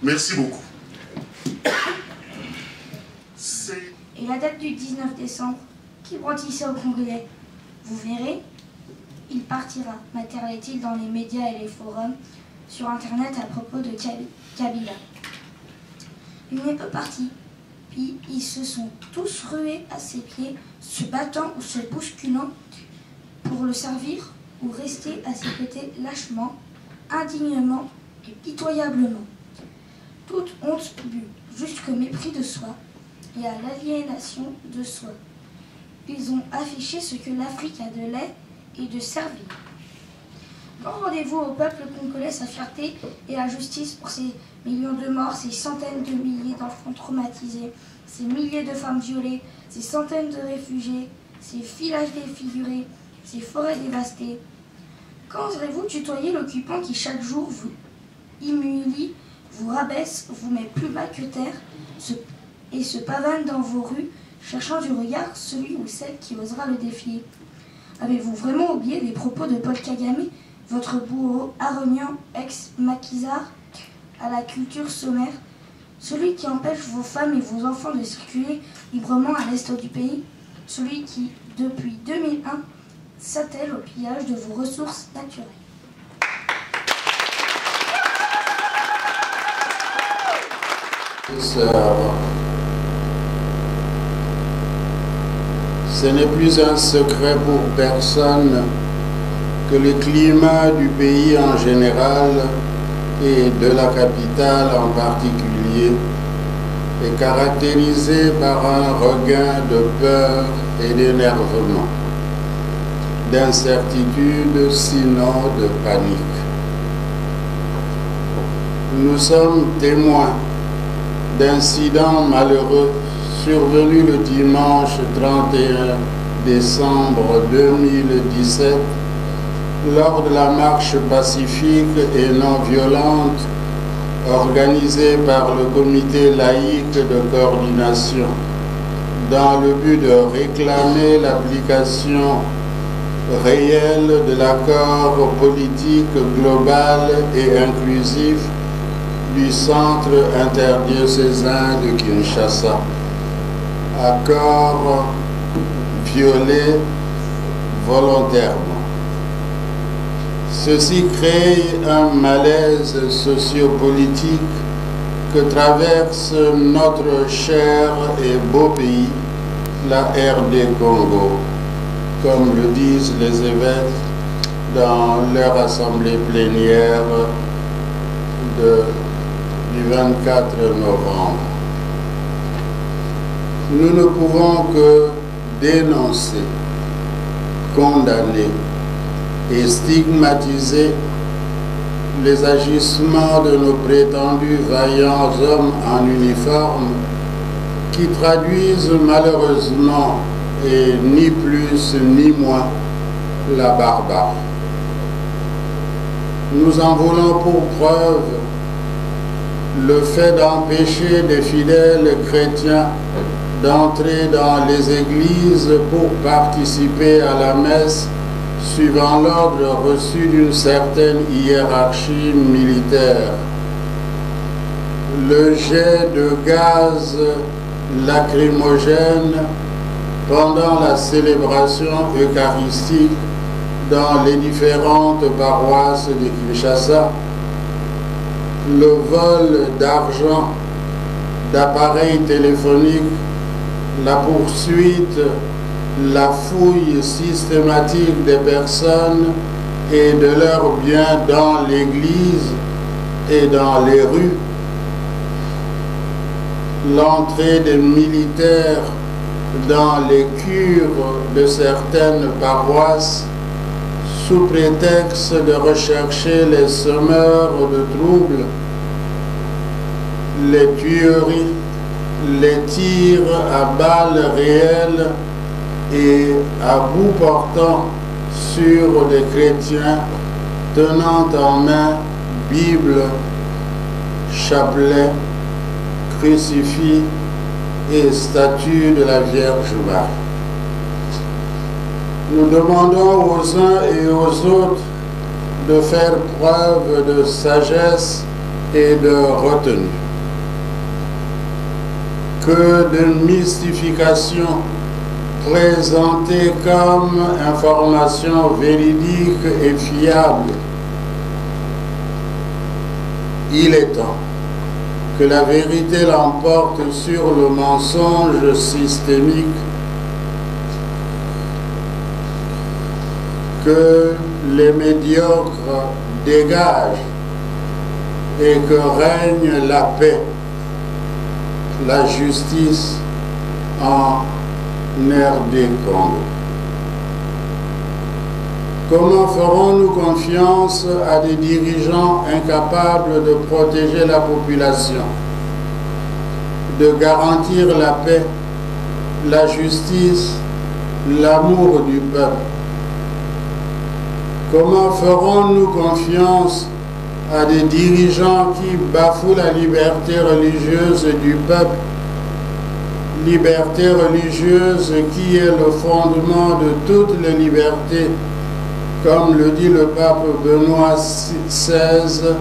Merci beaucoup. Et la date du 19 décembre, qui brandissait au Congrès, vous verrez, il partira, matérialise-t-il dans les médias et les forums, sur Internet à propos de Kabila. Il n'est pas parti, puis ils se sont tous rués à ses pieds, se battant ou se bousculant pour le servir ou rester à ses côtés lâchement, indignement et pitoyablement. Toute honte but jusqu'au mépris de soi et à l'aliénation de soi. Ils ont affiché ce que l'Afrique a de laid et de servile. Quand rendez-vous au peuple congolais sa fierté et la justice pour ces millions de morts, ces centaines de milliers d'enfants traumatisés, ces milliers de femmes violées, ces centaines de réfugiés, ces villages défigurés, ces forêts dévastées? Quand oserez-vous tutoyer l'occupant qui chaque jour vous humilie, vous rabaisse, vous met plus bas que terre et se pavane dans vos rues, cherchant du regard celui ou celle qui osera le défier? Avez-vous vraiment oublié les propos de Paul Kagame, votre bourreau aragnant ex-maquisard à la culture sommaire, celui qui empêche vos femmes et vos enfants de circuler librement à l'est du pays, celui qui, depuis 2001, s'attelle au pillage de vos ressources naturelles? Ce n'est plus un secret pour personne que le climat du pays en général et de la capitale en particulier est caractérisé par un regain de peur et d'énervement, d'incertitude, sinon de panique. Nous sommes témoins d'incidents malheureux survenus le dimanche 31 décembre 2017 lors de la marche pacifique et non violente organisée par le comité laïque de coordination dans le but de réclamer l'application réelle de l'accord politique global et inclusif du Centre interdiocésain de Kinshasa. Accord violé volontairement. Ceci crée un malaise sociopolitique que traverse notre cher et beau pays, la RD Congo, comme le disent les évêques dans leur assemblée plénière du 24 novembre. Nous ne pouvons que dénoncer, condamner et stigmatiser les agissements de nos prétendus vaillants hommes en uniforme qui traduisent malheureusement, et ni plus ni moins, la barbarie. Nous en voulons pour preuve le fait d'empêcher des fidèles chrétiens d'entrer dans les églises pour participer à la messe suivant l'ordre reçu d'une certaine hiérarchie militaire. Le jet de gaz lacrymogène pendant la célébration eucharistique dans les différentes paroisses de Kinshasa, le vol d'argent, d'appareils téléphoniques, la poursuite, la fouille systématique des personnes et de leurs biens dans l'église et dans les rues, l'entrée des militaires dans les cures de certaines paroisses sous prétexte de rechercher les semeurs de troubles, les tueries, les tirs à balles réelles et à bout portant sur des chrétiens tenant en main Bible, chapelet, crucifix et statue de la Vierge Marie. Nous demandons aux uns et aux autres de faire preuve de sagesse et de retenue. Que de mystification présentée comme information véridique et fiable. Il est temps que la vérité l'emporte sur le mensonge systémique, que les médiocres dégagent et que règne la paix, la justice en RD Congo. Comment ferons-nous confiance à des dirigeants incapables de protéger la population, de garantir la paix, la justice, l'amour du peuple? Comment ferons-nous confiance à des dirigeants qui bafouent la liberté religieuse du peuple, liberté religieuse qui est le fondement de toutes les libertés, comme le dit le pape Benoît XVI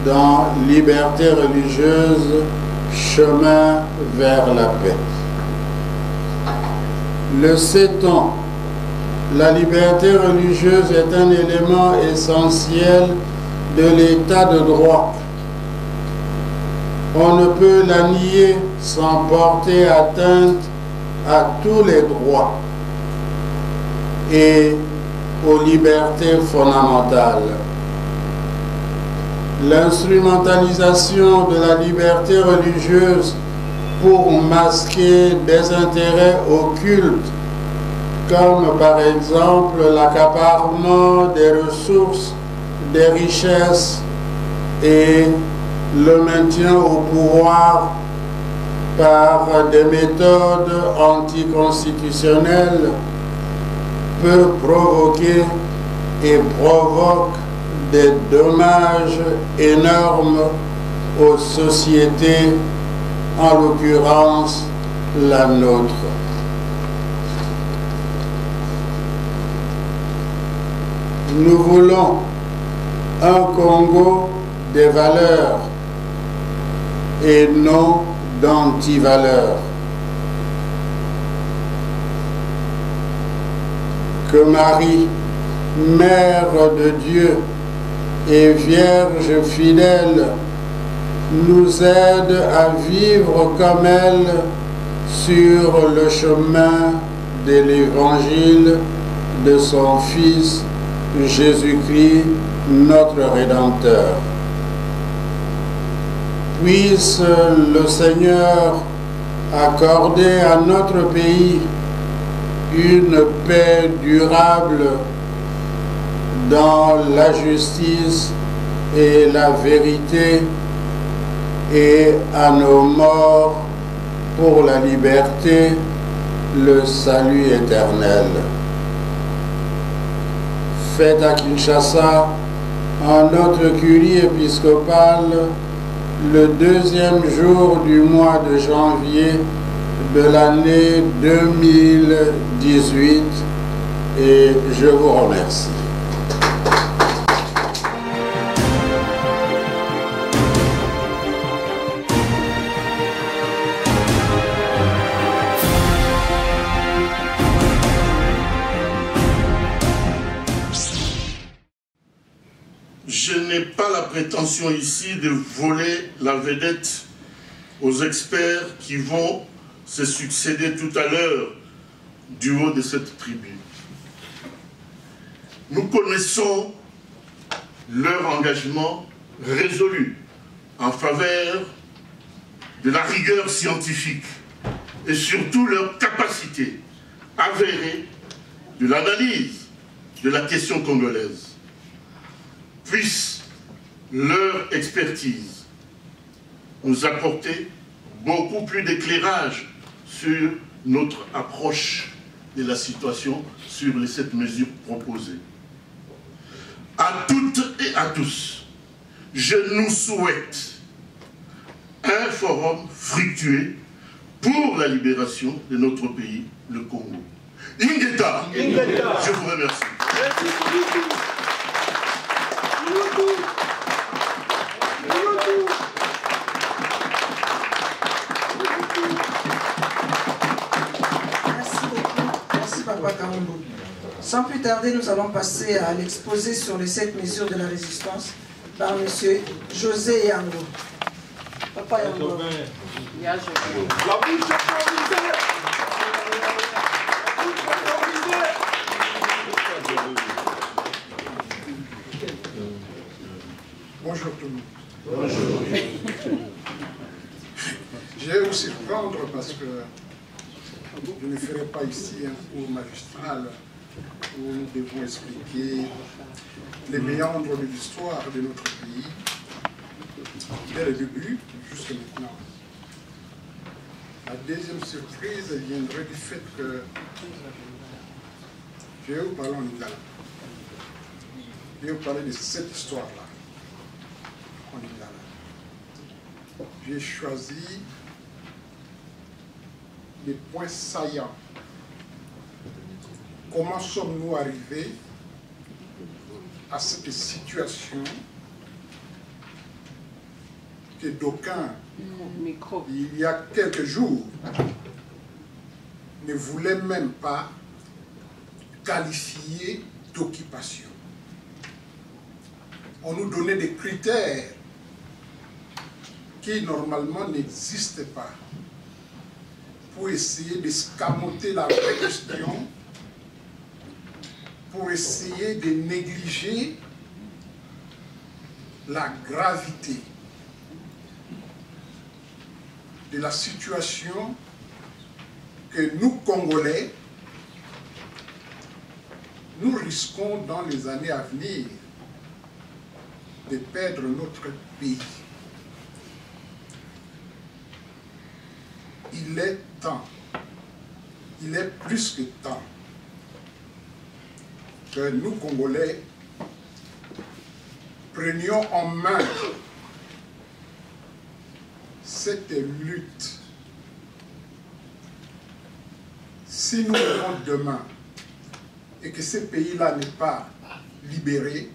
dans Liberté religieuse, chemin vers la paix. Le sait-on, la liberté religieuse est un élément essentiel de l'état de droit. On ne peut la nier sans porter atteinte à tous les droits et aux libertés fondamentales. L'instrumentalisation de la liberté religieuse pour masquer des intérêts occultes, comme par exemple l'accaparement des ressources, des richesses et le maintien au pouvoir par des méthodes anticonstitutionnelles, peut provoquer et provoque des dommages énormes aux sociétés, en l'occurrence la nôtre. Nous voulons un Congo des valeurs et non d'antivaleurs. Que Marie, Mère de Dieu et Vierge fidèle, nous aide à vivre comme elle sur le chemin de l'Évangile de son Fils Jésus-Christ, notre Rédempteur. Puisse le Seigneur accorder à notre pays une paix durable dans la justice et la vérité, et à nos morts pour la liberté, le salut éternel. Fête à Kinshasa, en notre curie épiscopale, le 2e jour du mois de janvier de l'année 2018, et je vous remercie. Je n'ai pas la prétention ici de voler la vedette aux experts qui vont se succéder tout à l'heure du haut de cette tribune. Nous connaissons leur engagement résolu en faveur de la rigueur scientifique et surtout leur capacité avérée de l'analyse de la question congolaise. Puisse leur expertise nous apporter beaucoup plus d'éclairage sur notre approche de la situation, sur les 7 mesures proposées. À toutes et à tous, je nous souhaite un forum fructueux pour la libération de notre pays, le Congo. Ingeta, je vous remercie. Sans plus tarder, nous allons passer à l'exposé sur les 7 mesures de la résistance par M. José Yango. Papa Yango. La bouche Bonjour tout le monde. Bonjour. Je vais vous surprendre parce que je ne ferai pas ici un cours magistral où nous devons expliquer les méandres de l'histoire de notre pays, dès le début jusqu'à maintenant. La deuxième surprise viendrait du fait que je vais vous parler en lingala. Je vais vous parler de cette histoire-là en lingala. J'ai choisi des points saillants. Comment sommes-nous arrivés à cette situation que d'aucuns, il y a quelques jours, ne voulaient même pas qualifier d'occupation. On nous donnait des critères qui normalement n'existent pas pour essayer d'escamoter la vraie question, pour essayer de négliger la gravité de la situation que nous, Congolais, nous risquons dans les années à venir de perdre notre pays. Il est temps, il est plus que temps que nous, Congolais, prenions en main cette lutte. Si nous mourons demain et que ce pays-là n'est pas libéré,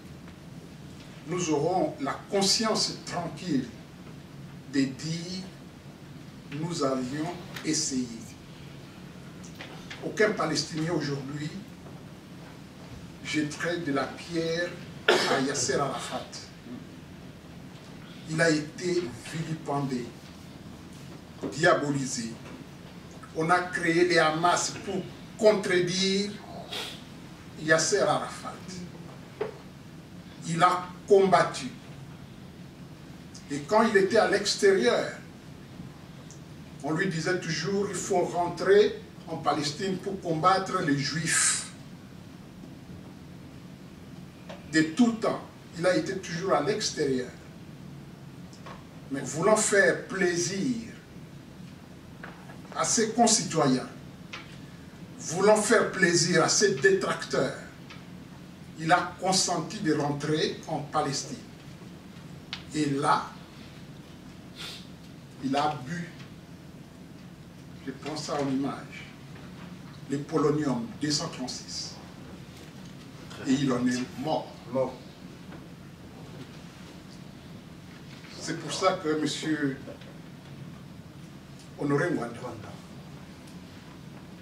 nous aurons la conscience tranquille de dire nous avions essayé. Aucun Palestinien aujourd'hui jetterait de la pierre à Yasser Arafat. Il a été vilipendé, diabolisé. On a créé les Hamas pour contredire Yasser Arafat. Il a combattu. Et quand il était à l'extérieur, on lui disait toujours, il faut rentrer en Palestine pour combattre les Juifs. De tout temps, il a été toujours à l'extérieur. Mais voulant faire plaisir à ses concitoyens, voulant faire plaisir à ses détracteurs, il a consenti de rentrer en Palestine. Et là, il a bu, je prends ça en image, le polonium 236. Et il en est mort. C'est pour ça que M. Honoré Mwanda,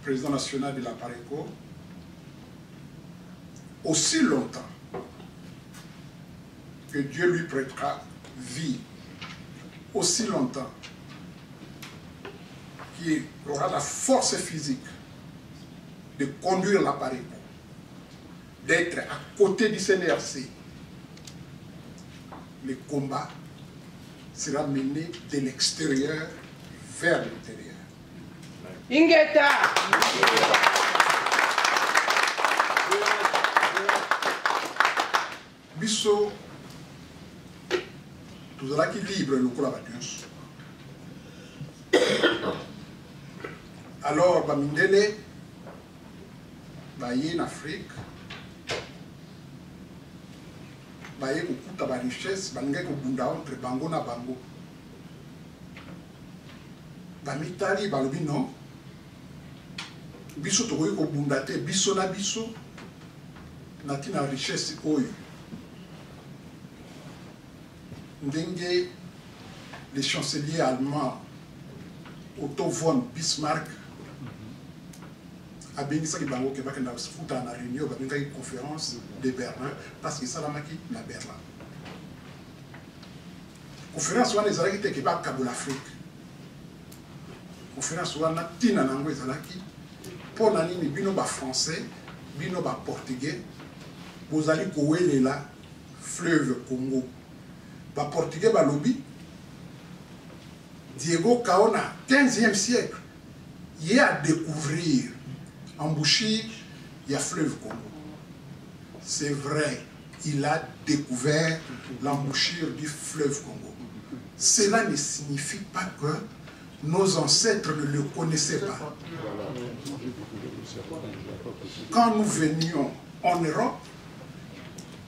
président national de la PARECO, aussi longtemps que Dieu lui prêtera vie, aussi longtemps qu'il aura la force physique de conduire la PARECO, d'être à côté du CNRC, le combat sera mené de l'extérieur vers l'intérieur. Ingeta! Biso, tout cela qui libre le collaborateur. Alors, Bamindele, en Afrique, baye kokuta ba richesse balingai kobunda entre bango na bango bamitali balobi non biso tokoki kobunda te biso na biso na tina richesse oyo ndenge les chanceliers allemands Otto von Bismarck a béni ça qui bango que bakenda futa na réunion ba une conférence de Berlin parce que ça la maki na Berlin conférence wana ezalaki te ke bakabola Afrique conférence wana tina nango ezalaki pour na nini bino ba français bino ba portugais bozali kowelela fleuve Congo ba portugais ba lobi Diego Kaona 15e siècle il y a découvrir embouchure il y a fleuve Congo c'est vrai il a découvert l'embouchure du fleuve Congo cela ne signifie pas que nos ancêtres ne le connaissaient pas. Quand nous venions en Europe,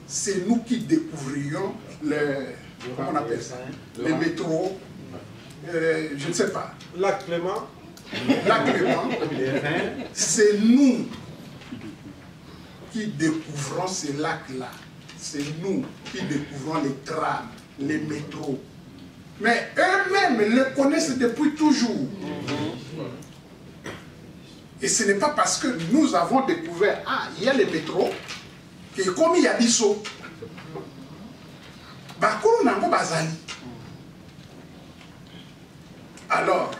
c'est nous qui découvrions les, comment on appelle ça, les métros, je ne sais pas. Lac Clément. Lac Clément, c'est nous qui découvrons ces lacs-là. C'est nous qui découvrons les trams, les métros. Mais eux-mêmes le connaissent depuis toujours. Et ce n'est pas parce que nous avons découvert, ah, il y a les métros, que comme il y a Bisso, Bakuru Nango Bazali. Alors,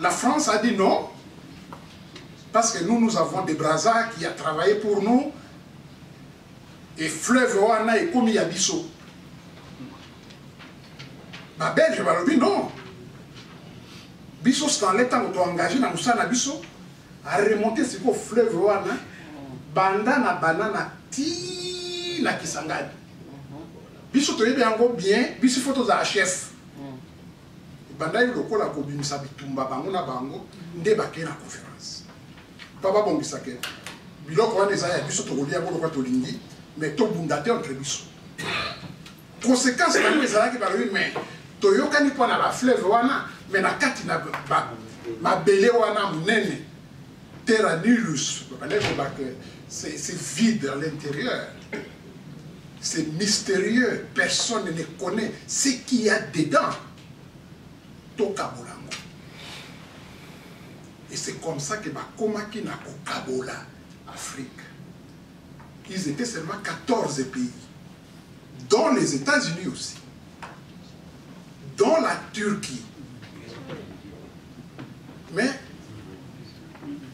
la France a dit non, parce que nous avons des Brazza qui a travaillé pour nous, et fleuve Oana et comme il y a Bisso. Ma Belge va le dire non. Bisso, c'est quand l'État nous a engagé dans le Bisso, à remonter sur le fleuve Oana, bandana banana ti na Kisangani. Bisso, tu es bien, Bisso, photos à chef. Bandai le col à Kobimisa Bitumba, Bangona Bango, débarqué la conférence. Papa Bombisake. Biloko a des aïeux, Bisso, tu reviens pour le Quatolingi, mais tu bundaté entre Bisso. Conséquence, c'est que les Alaki parlent, mais Toyoka ni pas la fleuve wana, mais na kati na ma belé wana mnene, terra nulus, c'est vide à l'intérieur, c'est mystérieux, personne ne connaît ce qu'il y a dedans. Tokabolango. Et c'est comme ça que Bakomaki na Kokabola, Afrique. Ils étaient seulement 14 pays, dont les États-Unis aussi, dont la Turquie. Mais,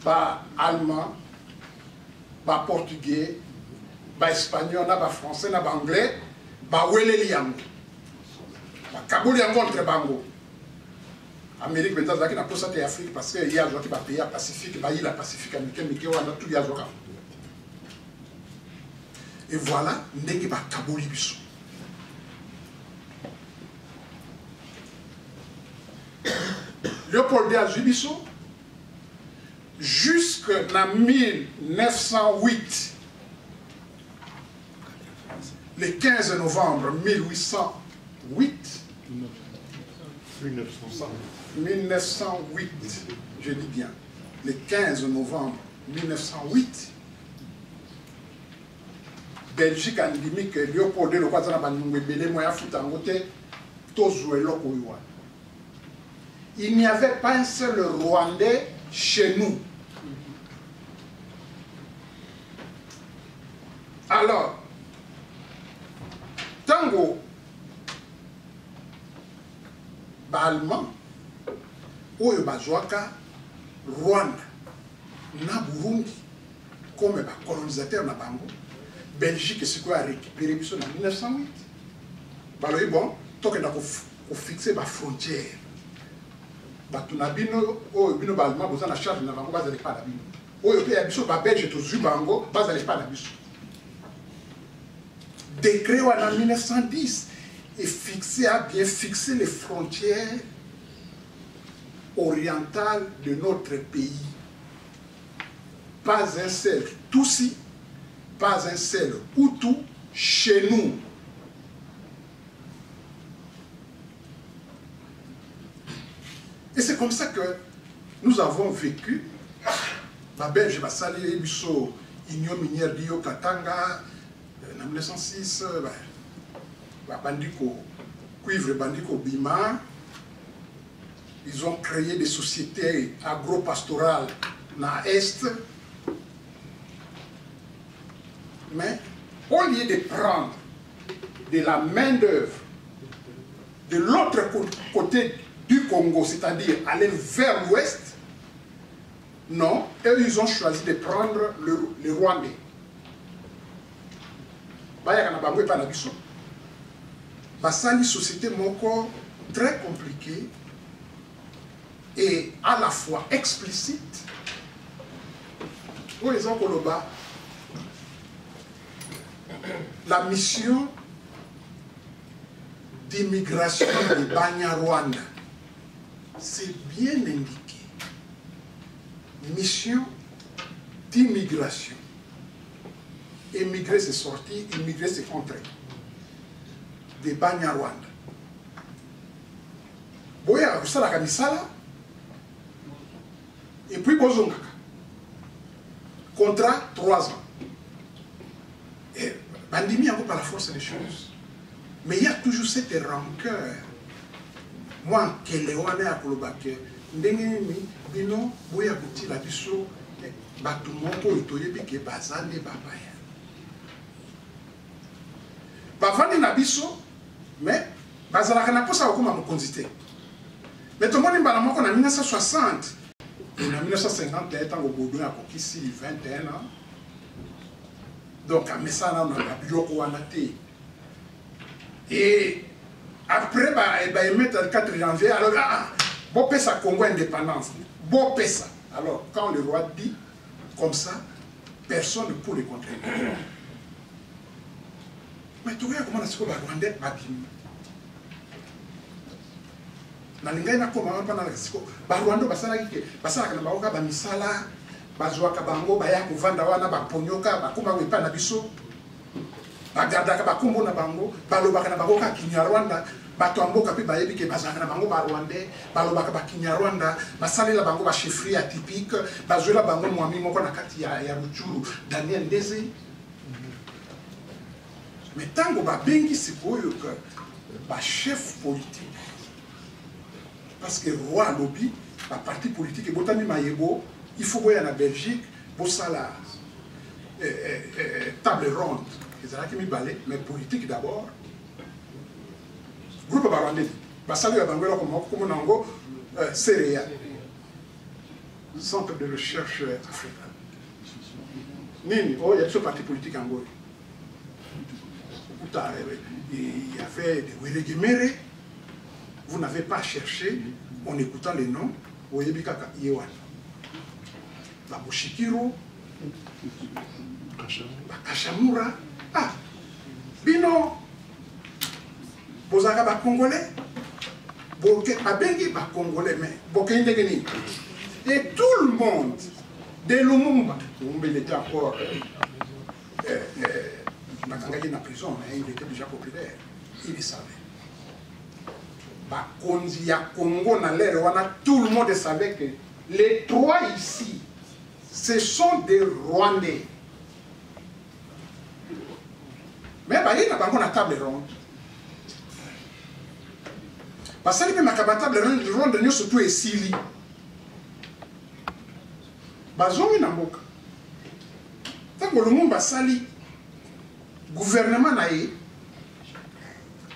pas allemand, pas portugais, pas espagnol, pas français, pas anglais, pas weleliango. Pas kaboliango entre bango. Amérique maintenant qui n'a pas ça Afrique parce qu'il y a des gens qui va payer Pacifique, il la Pacifique américain, mais qui ont tout les gens. Et voilà, n'est-ce pas Kaboli Bissou. Léopold de Bisso, jusqu'en 1908, le 15 novembre 1808, 1908, je dis bien, le 15 novembre 1908, Belgique a dit que Léopold le Kwazana Banouébélé, Moya Foutangote, Tozuelo Koyouan. Il n'y avait pas un seul Rwandais chez nous. Alors, Tango, Allemand, Oyo Bazouaka, Rwanda, na Burundi, comme colonisateur na Bango, Belgique, c'est quoi a récupéré en 1908. Alors, bon, tant qu'on a fixé la frontière. Batunabino, oh, bino balma, vous en achetez na bango, bazali pas la bino. Oh, yo pe abiso ba belge to zu bango, bazali pas la biso. Décret en 1910 est fixé à bien fixer les frontières orientales de notre pays. Pas un seul Tutsi, pas un seul Hutu chez nous. Et c'est comme ça que nous avons vécu. La Belge va saluer Bisso, Igno Minière Dio Katanga, en 1906, Bandiko, cuivre bandiko bima. Ils ont créé des sociétés agro-pastorales dans l'Est. Mais au lieu de prendre de la main-d'œuvre de l'autre côté du Congo, c'est-à-dire aller vers l'ouest, non, eux, ils ont choisi de prendre le Rwandais. C'est une société très compliquée et à la fois explicite. Par exemple, la mission d'immigration de Banyarwanda, c'est bien indiqué. Mission d'immigration. Émigrer, c'est sortir, immigrer, c'est entrer. De Banyarwanda. Boya, vous savez, la camisala. Et puis, Bozongaka. Contrat 3 ans. Et Bandimi a par la force des choses. Mais il y a toujours cette rancœur. Moi, que les Rwandais à Kolobake, Ndengeni, Bino, Boya Bouti, la Bisso, Batumoko, Itoyebi, Bazane, Babaya. Bavani Nabiso, mais Bazalaka n'a pas ça comme à me. Mais tout le monde est en 1960. En 1950, il y a au Boudou, il y a 21 ans. Donc, à Messana, on a Bioko Wanate. Et après, ils mettent le 4 janvier. Alors, Bopé sa Congo indépendance. Bopé ça. Alors, quand le roi dit comme ça, personne ne peut le contrer. Mais tu vois comment on a ce qu'on va rendre Babim. Nalingai na koma wana pana siko Barwando basala kike basala kana baoka ba misala bazwa ka bango baya kuvanda wana baponyoka bakuma wepa na biso bagarda ka bakumbo na bango baloba kana bakoka Kinyarwanda bato amboka pe bayebi ke bazala kana bango ba Rwandais baloba ka ba Kinyarwanda basalela bango ba chefferie atypique bazwela bango mwami moko na kati ya Ruchuru Daniel Ndeze. Mais tango ba bengi sikoyo que ba chef politique. Parce que le roi lobby, la partie politique, et Botami Mayebo, il faut voir en Belgique, Bossala, table ronde, mais politique d'abord. Groupe Barandé, Bassali Abangola comme Nango, CEREA, Centre de recherche africain. Nini, oh, il y a ce parti politique en Angola. Il y avait des Wéléguéméré. Vous n'avez pas cherché, en écoutant les noms, Oyebikaka Yewan. La Boshikiro, la Kachamura, ah, Bino, Bozaka ba Congolais, Boke Abengi ba Congolais, mais Boke Indegeni. Et tout le monde, de Lumumba, Lumumba il était encore, Makangaki na prison, mais il était déjà populaire, il le savait. Bakonzi ya Congo na l'air, tout le monde savait que les trois ici, ce sont des Rwandais. Mais il y a pas de table ronde. Parce que même la table ronde, nous surtout est Sili. Bazongi na mboka. Tant que le monde basali, gouvernement naïe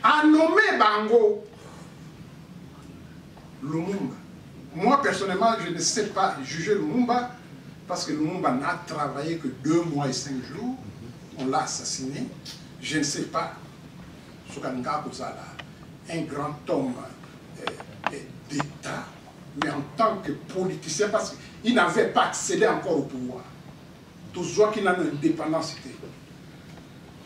a nommé Bango. Lumumba. Moi, personnellement, je ne sais pas juger Lumumba parce que Lumumba n'a travaillé que 2 mois et 5 jours. On l'a assassiné. Je ne sais pas. Un grand homme d'État, mais en tant que politicien, parce qu'il n'avait pas accédé encore au pouvoir. Tout ce qui n'a pas d'indépendance.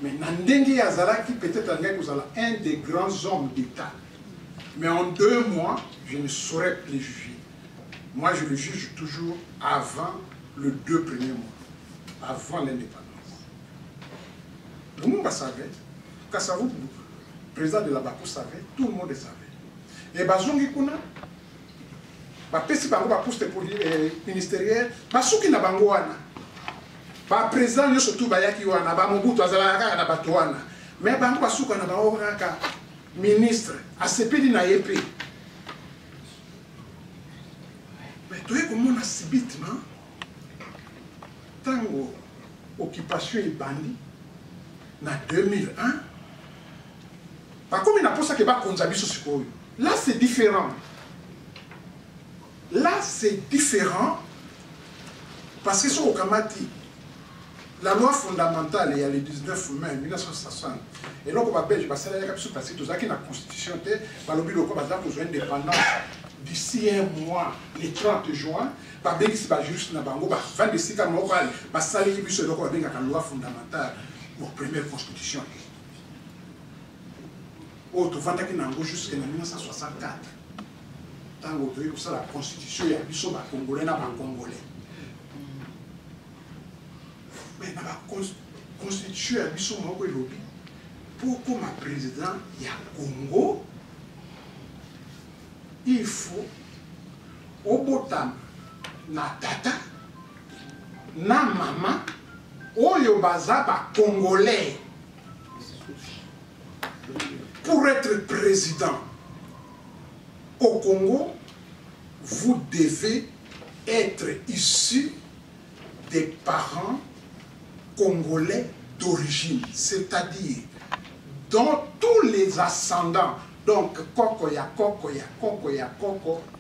Mais Nandenge Yazalaki, peut-être un des grands hommes d'État. Mais en 2 mois, je ne saurais les juger. Moi, je le juge toujours avant les 2 premiers mois, avant l'indépendance. Tout le monde savait, Kassavou, le président de la Bakou savait, tout le monde savait. Et Bazongi Kuna, Bapesi Bango, poste ministériel, Basuki na Bangoana, président, surtout Bayaki Wana, Bamobutu, Azalaka, Batuana. Mais Bango Basuka na Baoraka. ministre asepeli na ye mpe mais toye komona subitement ntango occupation ebandi na 2001 bakomi na mposa ke bakonza biso sikoyo. Là c'est différent. Là c'est différent parce que sur Okamati la loi fondamentale il y a le 19 mai 1960 et donc on va belge parce que tout ça qui est la constitution balobi loko baza besoin d'indépendance d'ici un mois le 30 juin ba bengisi ba juste na bango ba fin de sika moko ba sali biso loko ba benga ka loi fondamentale pour première constitution autre vantaki nango jusqu'en 1964 tango toyi pour ça la constitution ya biso ba congolais na ba congolais. Mais dans la constitution, pour comme président, il y a Congo, il faut au botam na tata, na maman, oyo baza ba congolais. Pour être président au Congo, vous devez être issu des parents congolais d'origine, c'est-à-dire dans tous les ascendants, donc Koko,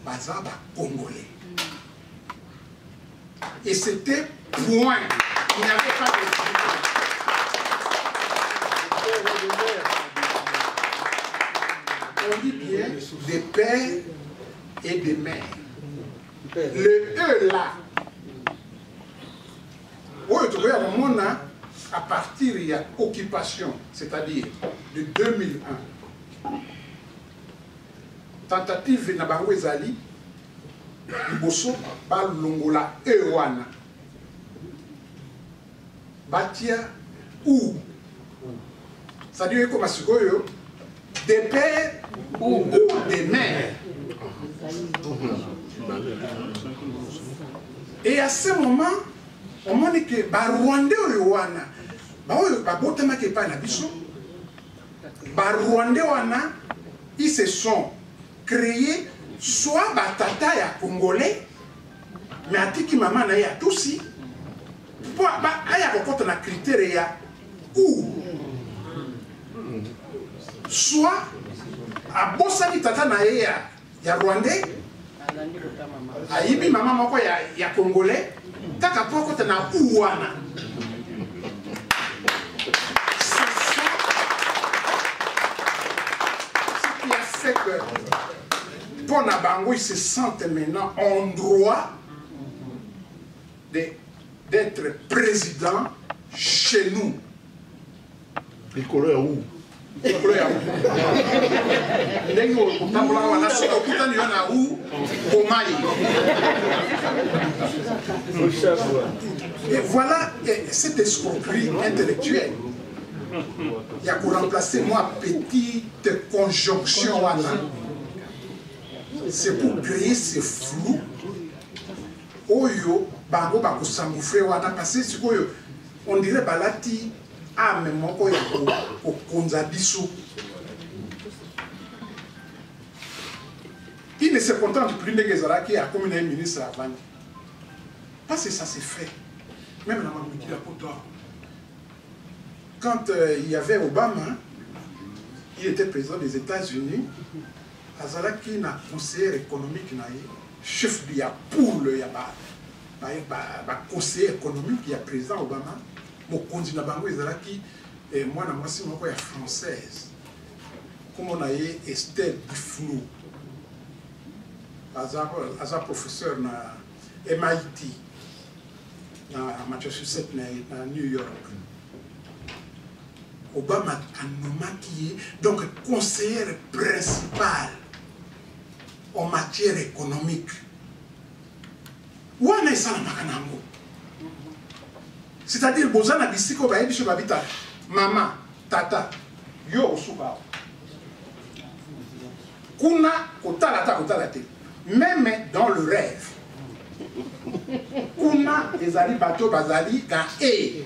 Bazaba, congolais. Et c'était point. Il n'y avait pas de... On dit bien des pères et des mères. Le E là, à partir de l'occupation, c'est-à-dire de 2001, tentative na bango ezali liboso balongola ewana batia ou c'est-à-dire comme sikoyo des pères ou des mères. Et à ce moment on m'a dit que les Rwandais ils se sont créés soit batata ya congolais mais atiki maman na ya tusi pour aya kokota na critère ya ou soit abosani tata na ya Rwandais ayibi maman moko ya congolais kaka poko tena uwana. Ce qui a fait que pour Nabango ils se sentent maintenant en droit d'être président chez nous. Les couleurs où? Et voilà cette escroquerie intellectuelle. Il y a pour remplacer moi petite conjonction. C'est pour créer ce flou. Oyo, bango bako sangoufre wana parce que on dirait balati. Ah, mais mon coin au Konzabiso. Il ne se contente plus de Gezara qui a comme un ministre avant. Parce que ça s'est fait. Même dans la quand il y avait Obama, il était président des États-Unis. Azalaki na conseiller économique, chef de la poule, il y a conseiller économique, il y a président Obama. Mon continent bango ezalaki moi na mwasi moko ya française comme on a eu Estelle Biflou aza professeur na MIT na Massachusetts na New York. Obama a nommé donc conseiller principal en matière économique. Wana esala makanango. C'est-à-dire, Bozana Bissiko va être sur l'habitat. Maman, tata, yo osuba. Kuna, kotalata, kotalate. Même dans le rêve. Kuna, ezali bateau, bazali, ga e.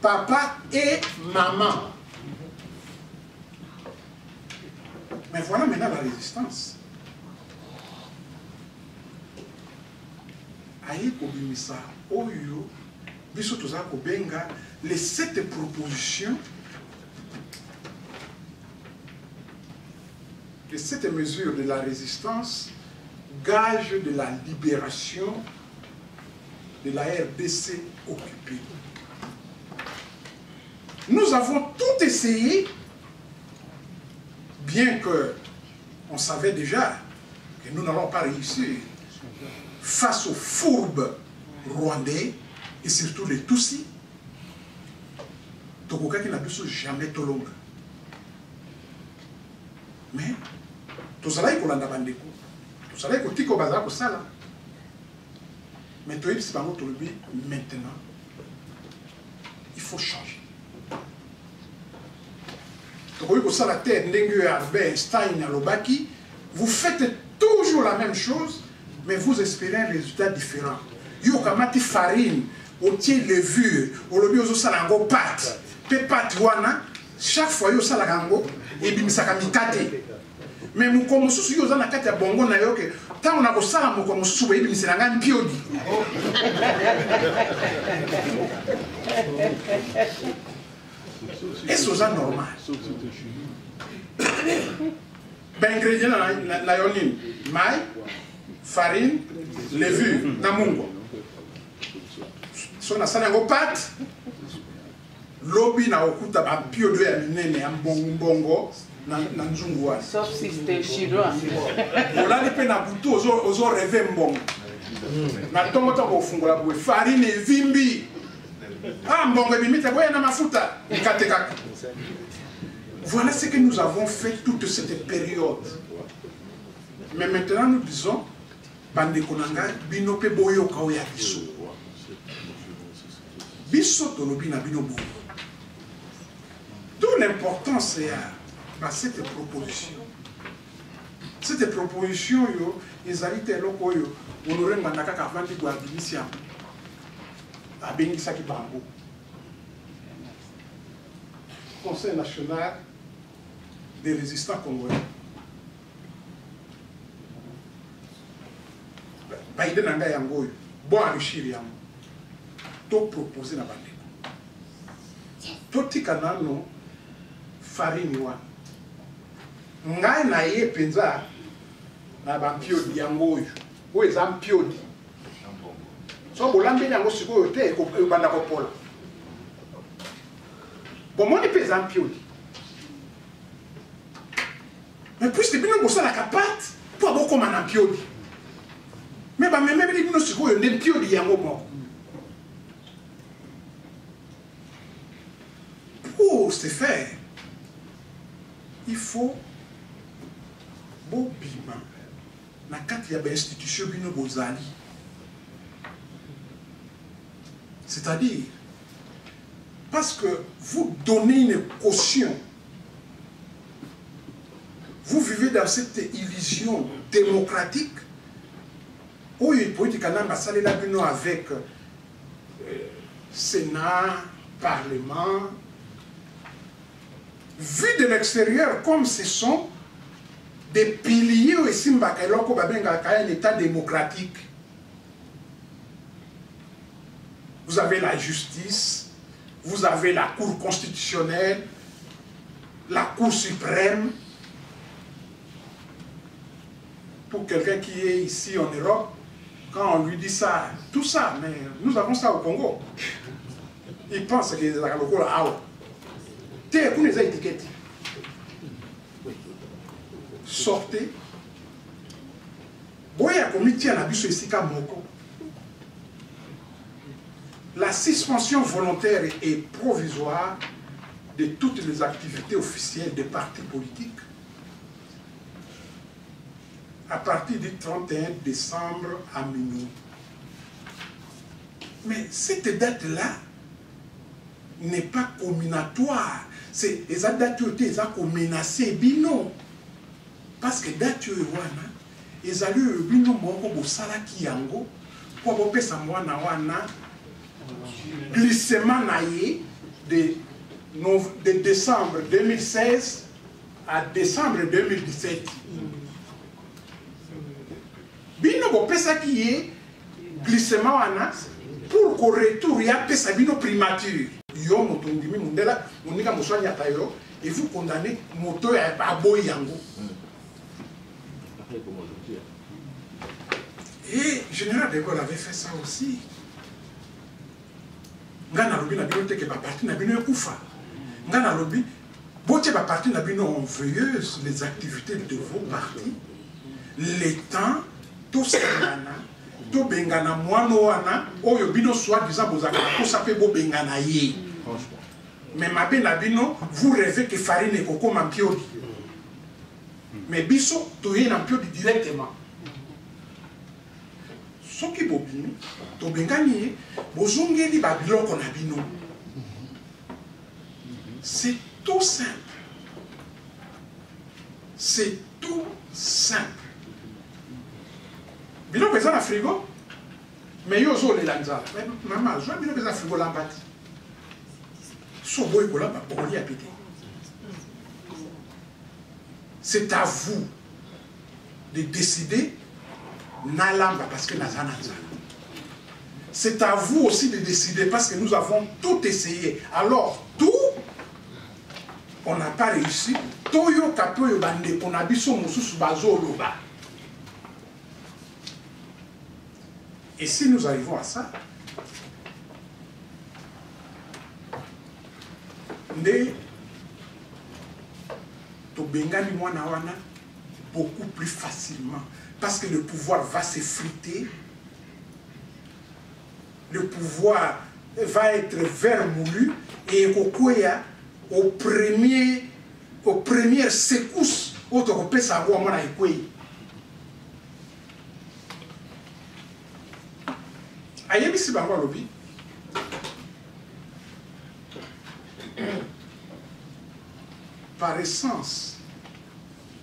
Papa et maman. Mais voilà maintenant la résistance. Aïe Kobimisa, Oyo, Bisotoza Kobenga, les 7 propositions, les 7 mesures de la résistance, gage de la libération de la RDC occupée. Nous avons tout essayé, bien que on savait déjà que nous n'allons pas réussir face aux fourbes rwandais et surtout les Tutsis. Tokoka qui n'a pu jamais tolonga. Mais tout ça là il kolanda bandeko. Tout ça là il tiko bazala ko sala. Mais toi il bango tolobi maintenant il faut changer. Vous faites toujours la même chose, mais vous espérez un résultat différent. Yo kamati farine, au tiers levure, au lobby aux salango pâte, pépate wana, chaque fois yo salagango, et bimisaka mikate. Mais mon komosusu yo zana kati ya bongo na yo ke, tant on a ko sala mon komosusu bo ibimisanga mpiodi. Est-ce que c'est normal? Ben ingrédient na yonine, maïs, farine, levure, namungo. So na sanango pâte, lobi na okuta ba piodo ya minene ya mbongo na nzungwa. Sauf si c'était chinois. Olali pe na butu ozo rêver mbongo. Na tongo to ko fungola boye farine evimbi. Ah, voilà ce que nous avons fait toute cette période. Mais maintenant nous disons, Bandekonanga, binope boyo kaoya biso. Biso tolobi na binobo. D'où l'importance à cette proposition. Cette proposition, ils allaient teloko yo, on aurait mandaka kavandi kwa binisia. Abengisa Kibango. Conseil national des résistants congolais. Biden nanga yango bon enrichir yango. To proposer na bandeko. To tikana no farine wa. Ngai na ye penza na bampio yango yo. O ezampio di. So bolambe yango sikoyo te ko banda ko pola. Bon mon épée en piodi. Mais puisque bino bossa la capate pour avoir comme un piodi. Mais ba même bino sikoyo ne piodi yango moko. Pour ce faire, il faut bobima na kati ya ba institution bino bozali. C'est-à-dire, parce que vous donnez une caution, vous vivez dans cette illusion démocratique, où il peut dire avec Sénat, Parlement, vu de l'extérieur comme ce sont des piliers aussi un état démocratique. Vous avez la justice, vous avez la Cour constitutionnelle, la Cour suprême. Pour quelqu'un qui est ici en Europe, quand on lui dit ça, tout ça, mais nous avons ça au Congo. Il pense que les Algériens là, t'es pour les étiquettes. Sortez. Boya comité à biso ici comme moko. La suspension volontaire et provisoire de toutes les activités officielles des partis politiques à partir du 31 décembre à minuit. Mais cette date-là n'est pas combinatoire. C'est les dates qui ont menacé bino. Parce que date wana ils allaient bino moko bosala kiyango pour bopesa mwana wana glissement naïe de décembre 2016 à décembre 2017. Bino bo pesa qui est glissement wana pour qu'au retour il y a pesa bino primature. Yo motondimi mundela monika moswanya tayo et vous condamnez moto ya aboy yango. Et Général de Gaulle avait fait ça aussi. Ngana lobi na bino teke ba parti na bino ekufa. Ngana lobi bote ba parti na bino en veilleuse les activités de vos partis. Les temps tout sangana to bengana mwano wana oyo bino soi-disant bozaka ko sape bo bengana ye. Mais mabe na bino vous rêvez que farine et coco mampiodi. Mais biso to ye na mpiodi directement. Soki bobini to bengani ye bozongeli ba biloko na bino. C'est tout simple. C'est tout simple. Biloko eza na frigo, mais yo zo le lanza. Maman, zo biloko eza frigo lambati. So boy ko lamba pokoli a pété. C'est à vous de décider na lamba parce que naza nanza. C'est à vous aussi de décider parce que nous avons tout essayé. Alors tout on n'a pas réussi. Toyo kapoyo bande on a biso mususu bazo loba. Et si nous arrivons à ça, beaucoup plus facilement, parce que le pouvoir va s'effriter, le pouvoir va être vermoulu et aux premières secousses, ayebisi bango alobi par essence,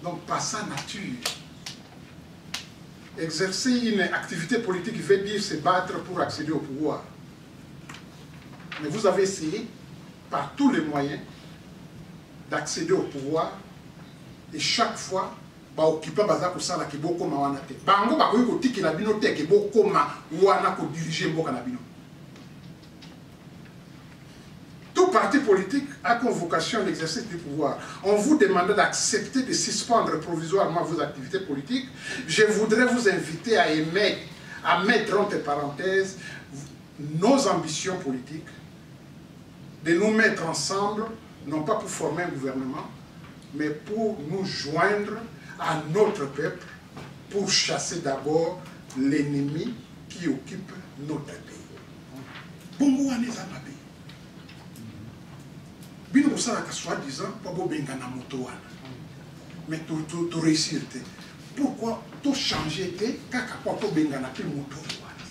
donc par sa nature, exercer une activité politique veut dire se battre pour accéder au pouvoir. Mais vous avez essayé par tous les moyens d'accéder au pouvoir et chaque fois occupé baza kosala ke bokoma wana te bango bakoki kotikela bino te ke bokoma wana kodirige mboka na bino. Tout parti politique a comme vocation l'exercice du pouvoir. On vous demande d'accepter de suspendre provisoirement vos activités politiques. Je voudrais vous inviter à mettre entre parenthèses nos ambitions politiques, de nous mettre ensemble, non pas pour former un gouvernement, mais pour nous joindre à notre peuple pour chasser d'abord l'ennemi qui occupe notre pays. Bongo aneza mabe. Bino kosala ka soi-disant pas bo bengana moto wana. Mais to réussir te. Pourquoi to changer te kaka pa to bengana pe moto wana.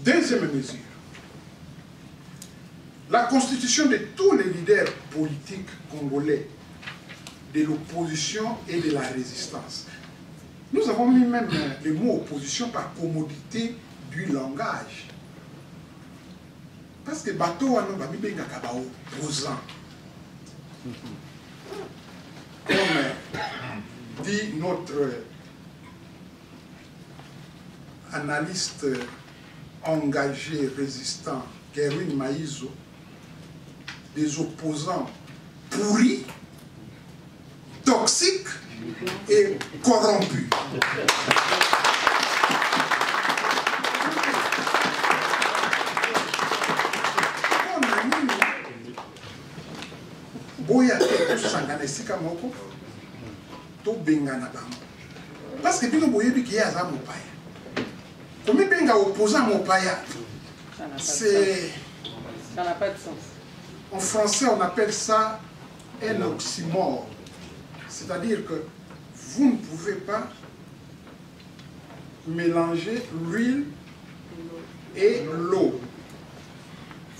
Deuxième mesure. La constitution de tous les leaders politiques congolais, de l'opposition et de la résistance. Nous avons mis même le mot opposition par commodité du langage. Parce que bateau a non ba bibenga kaba opposant. Comme dit notre analyste engagé, résistant, Kerwin Maïzo, des opposants pourris, toxiques et corrompus. Parce que bino boyebi ki ya za mopaya. Comme benga opposant mopaya, c'est... Ça n'a pas de sens. En français, on appelle ça un oxymore. C'est-à-dire que vous ne pouvez pas mélanger l'huile et l'eau.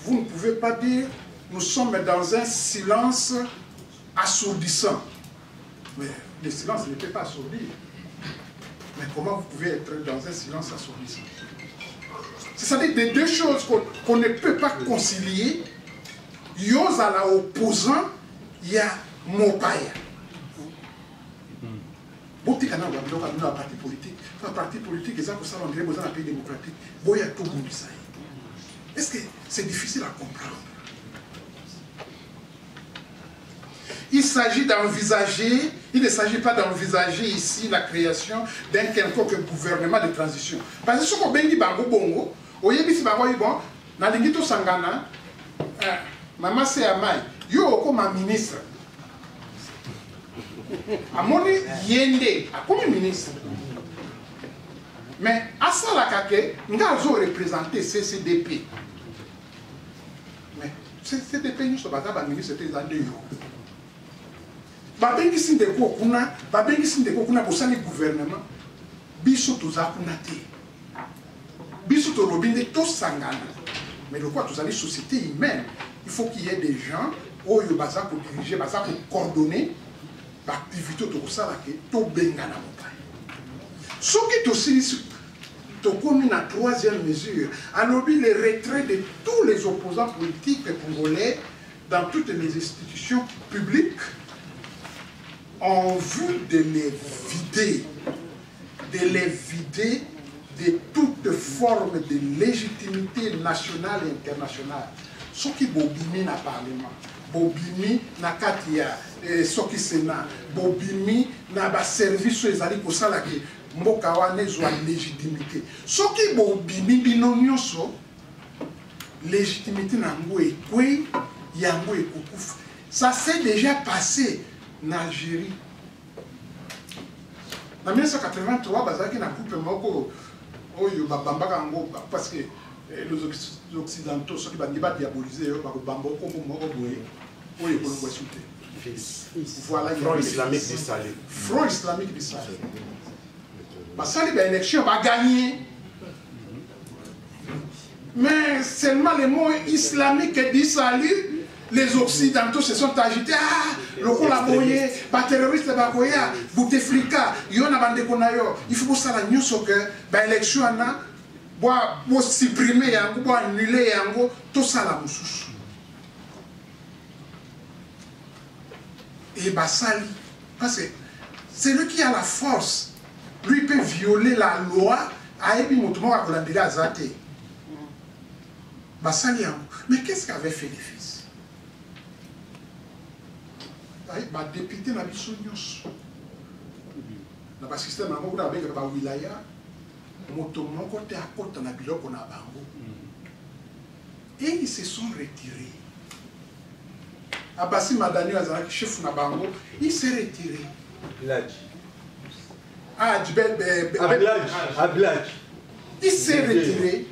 Vous ne pouvez pas dire nous sommes dans un silence assourdissant. Mais le silence ne peut pas assourdir. Mais comment vous pouvez être dans un silence assourdissant? C'est-à-dire des deux choses qu'on ne peut pas concilier yozala opposant ya mopaya. Botika na babiloka na parti politique. Un parti politique, ils ont ça dans un pays démocratique. Boya tout le monde ça. Est-ce que c'est difficile à comprendre? Il s'agit d'envisager, il ne s'agit pas d'envisager ici la création d'un quelconque gouvernement de transition. Parce que ce qu'on bengi bango bongo, oyebi si bango bon, na lingito sangana, maman c'est amai, yo comme un ministre. Amoni yende, comme ministre. Mais à ça la kake, nous avons représenté CCDP. Mais CCDP nous sommes pas ministre c'était dans deux jours. Babengi sinde ko kuna, babengi sinde ko kuna bosani gouvernement. Biso toza kuna te. Biso to robinde to sangana. Mais le quoi tous les sociétés humaines, il faut qu'il y ait des gens oyo baza pour diriger, baza pour coordonner l'activité to sala ke to benga na montagne. Ce qui est aussi comme la troisième mesure, alors le retrait de tous les opposants politiques congolais dans toutes les institutions publiques en vue de les vider de toute forme de légitimité nationale et internationale. Ce qui bobimi na parlement, bobimi na katia, ce qui sénat, bobimi na ba service aux alliés pour ça là qui mboka wane zwa légitimité. Ce qui bobimi bino nyonso légitimité na ngo ekwe yango ekokufa. Ça s'est déjà passé en Algérie. En 1983, bazaki na coupe moko oyo babambaka ngo parce que les occidentaux ceux qui bandi ba diaboliser yo ba bamba ko moko boye oyo ko ngwa sute. Voilà, Front islamique du Sahel. Front islamique du Sahel. Basali ba élection ba gagné. Mais seulement les mots islamiques du Sahel, les occidentaux se sont agités. Ah, le collaboyer, les terroristes, les Bouteflika, il faut que ça la nyonso que l'élection pour supprimer, pour annuler, tout ça la moussous. Et Bassali, parce que c'est lui qui a la force, lui peut violer la loi, à Ebi Moutouma à Kolandila Azate. Bassali, mais qu'est-ce qu'avait fait les fils? Les députés na biso nyonso na ba système na moko na beka ba wilaya moto moko te akota na biloko na bango et ils se sont retirés. Abassi Madani azalaki chef na bango, il s'est retiré. Ablaj. Il s'est retiré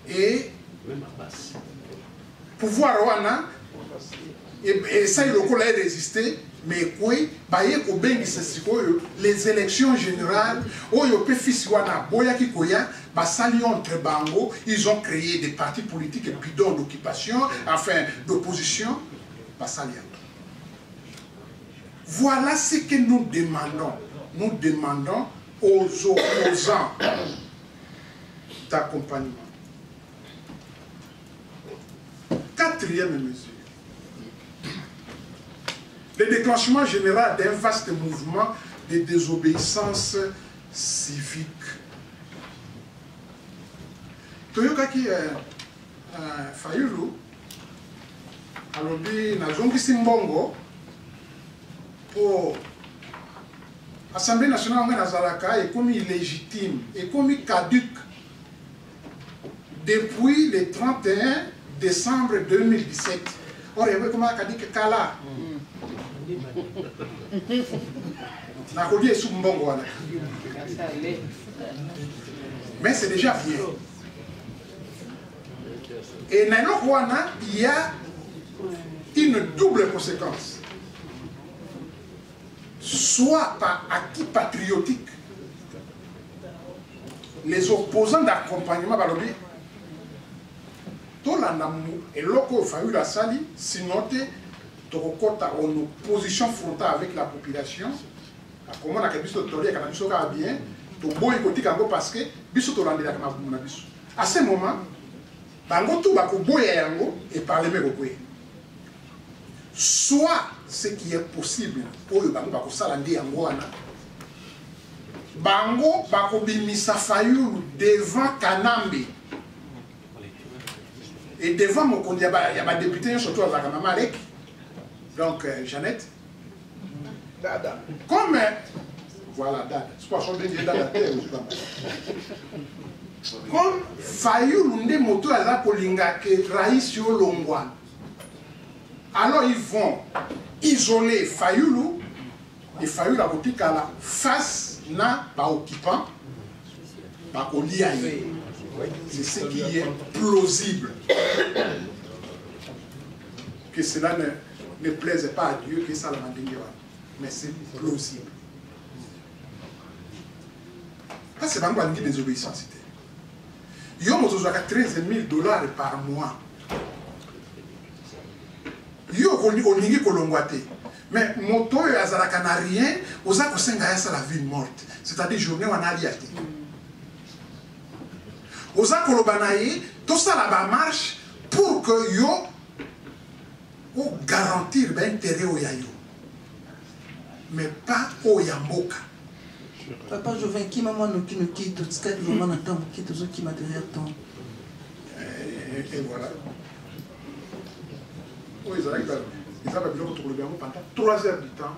et pouvoir wana et ça il a résisté mais quoi les élections générales entre bango ils ont créé des partis politiques bidons d'occupation enfin d'opposition voilà ce que nous demandons aux opposants d'accompagnement. Quatrième mesure, le déclenchement général d'un vaste mouvement de désobéissance civique. Toyokaki Fayulu, alobi na zongi simbongo pour l'Assemblée nationale en Nazaraka est comme illégitime, est comme caduque depuis le 31 décembre 2017. Or, il y a comment dit que Kala. Mais c'est déjà bien. Et dans il y a une double conséquence. Soit par acquis patriotique, les opposants d'accompagnement, et loko fayu la sali sinon tokota en opposition frontale avec la population comment na kebiso toria kana biso ka bien to boy kotika ngo parce que biso to landela kana na biso à ce moment bango tout bakoboya yango et parlement koboya. Soit ce qui est possible pour bango bakosala nde yango wana. Bango bakobimisa Fayulu devant Kanambe. Et devant Mokondi, il y a ma députée, surtout avec ma maman Alec, donc Jeannette. Dada. Comme, voilà, Dada. C'est pas son bien dans la terre. Comme Fayulu nde moto à la Kolinga que Raïs Longwa. Alors ils vont isoler Fayulu et Fayulu a voté qu'à la face na pas occupant, pas Koliaï. C'est ce qui est plausible. Que cela ne plaise pas à Dieu, que ça le mandingue. Mais c'est plausible. Ça, c'est vraiment une désobéissance. Yo, moi, je 13 000 $ par mois. Yo, on n'y kolongwate. Mais moto, azalaka na rien, oza kosenga yasa la vie morte. C'est-à-dire, journée, on a liaté. Oza kolobanaye, tout ça là-bas marche pour que yo ou garantir l'intérêt au yayo. Mais pas au yamboka. Papa, je viens qui maman nous quitte, tout ce que maman attend, qui tout ce qui m'a derrière ton. Et voilà. Oui, ils arrivent. Ils avaient besoin de trouver le pendant 3 heures du temps.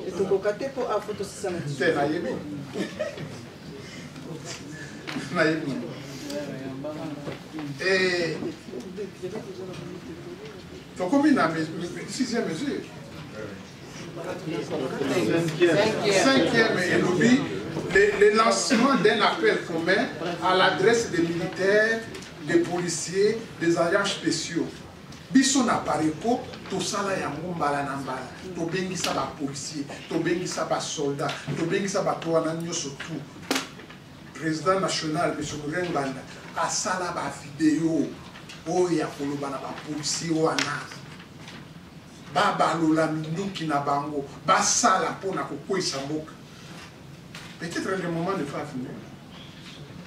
Et tu peux cater pour avoir tout ça. C'est naïve. Naïve. Et donc, comme il a 6e mesure, 5e et lobby, le lancement d'un appel commun à l'adresse des militaires, des policiers, des agents spéciaux. Biso na pareko, tout ça là yango mbala na mbala. To bengisa ba policier, to bengisa ba soldat, to bengisa ba to wana nyoso tout. Président national M. Nganda a sala ba vidéo oya koloba na ba policier wana. Ba balola minduki na bango, ba sala pona kokwisa mboka. Peut-être le moment ne va venir.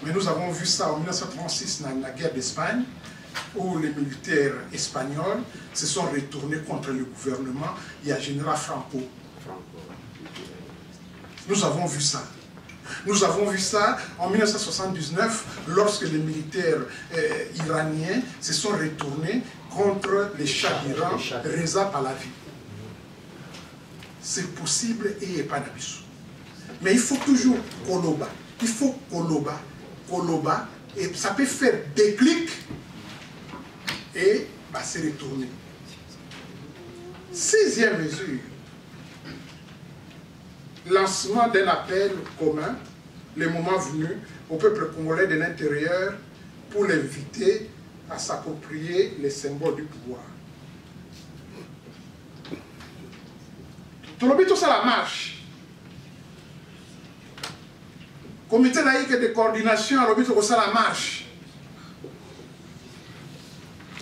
Mais nous avons vu ça en 1936 dans la guerre d'Espagne, où les militaires espagnols se sont retournés contre le gouvernement et à général Franco. Nous avons vu ça. Nous avons vu ça en 1979 lorsque les militaires iraniens se sont retournés contre les Shahs d'Iran, Reza Pahlavi. C'est possible et il n'y a pas d'abus. Mais il faut toujours Koloba. Il faut Koloba. Koloba. Et ça peut faire déclic et bah, se retourner. 6e mesure. Lancement d'un appel commun, le moment venu, au peuple congolais de l'intérieur pour l'inviter à s'approprier les symboles du pouvoir. Tout ça la marche. Comité laïque de coordination, tout ça la marche.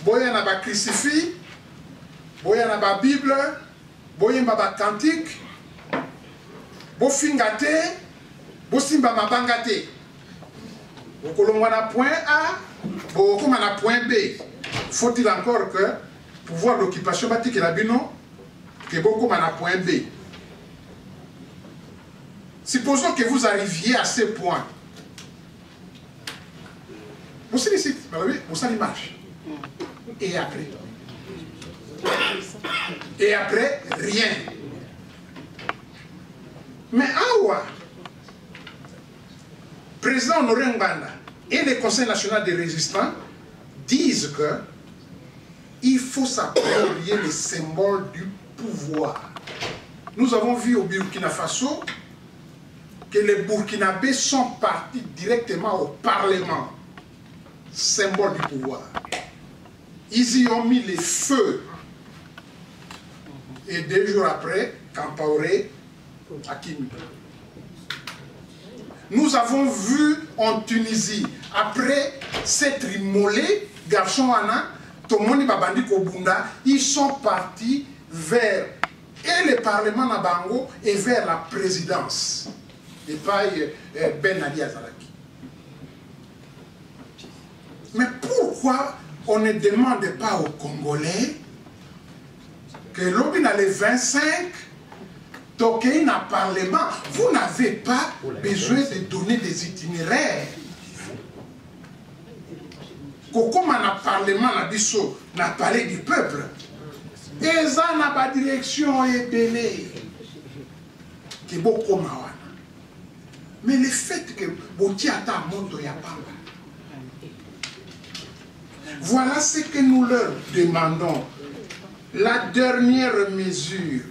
Boya na ba crucifix, boya na ba Bible, boya na ba cantique. Bofingate, bosimba mabangate. Bokolongwana point A, bokomana point B. Faut-il encore que pouvoir d'occupation bati que la bino, que bokomana point B. Supposons que vous arriviez à ce point. Vous savez ici, vous savez marche. Et après? Et après, rien. Mais Awa, président Honoré Nganda et le Conseil national des résistants disent que il faut s'approprier les symboles du pouvoir. Nous avons vu au Burkina Faso que les Burkinabés sont partis directement au Parlement, symbole du pouvoir. Ils y ont mis les feux. Et 2 jours après, Kampaoré, Hakimi. Nous avons vu en Tunisie, après s'être immolé, garçon Anna, Tomoni Babandi Kobunda, ils sont partis vers et le Parlement Nabango et vers la présidence. Et pas Ben Ali Azalaki. Mais pourquoi pourquoi on ne demande pas aux Congolais que l'objet dans les 25, toquer un parlement, vous n'avez pas besoin de donner des itinéraires. Comme un parlement n'a parlé du peuple, et ça n'a pas de direction et délai. Mais le fait que Botiata Mondo Yapamba, voilà ce que nous leur demandons. La dernière mesure,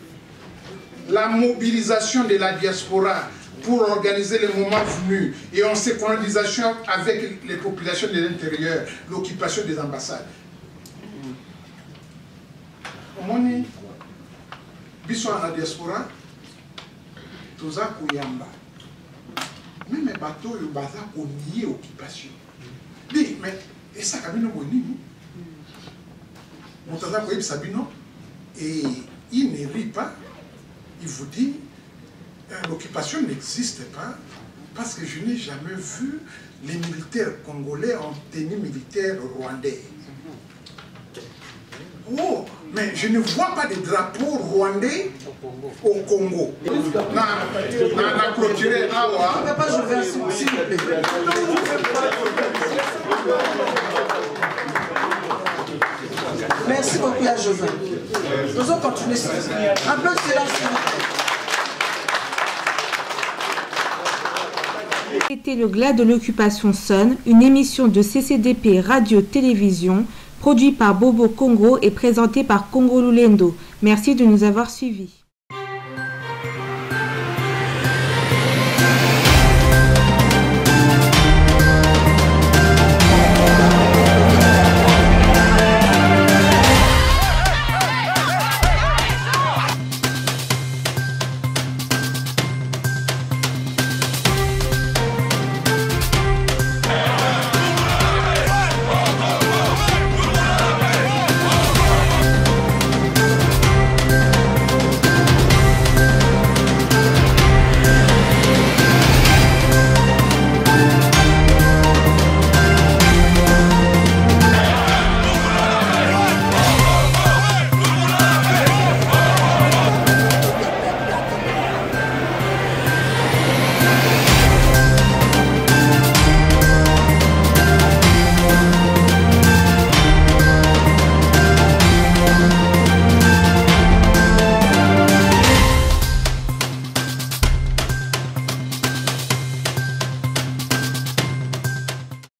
la mobilisation de la diaspora pour organiser le moment venu et en synchronisation avec les populations de l'intérieur, l'occupation des ambassades. Moni, biso à la diaspora, toza kuyamba. Même les bateaux, ils ont nié l'occupation. Dis, mais et ça, quand même, et il ne rit pas, il vous dit, l'occupation n'existe pas, parce que je n'ai jamais vu les militaires congolais en tenue militaire rwandais. Oh, mais je ne vois pas de drapeau rwandais au Congo. Na clôturé awa. S'il vous plaît. Merci beaucoup à Joseph. Nous allons continuer. Un peu de silence, s'il vous plaît. C'était le glas de l'occupation sonne, une émission de CCDP Radio-Télévision, produit par Bobo Congo et présenté par Congo Lulendo. Merci de nous avoir suivis.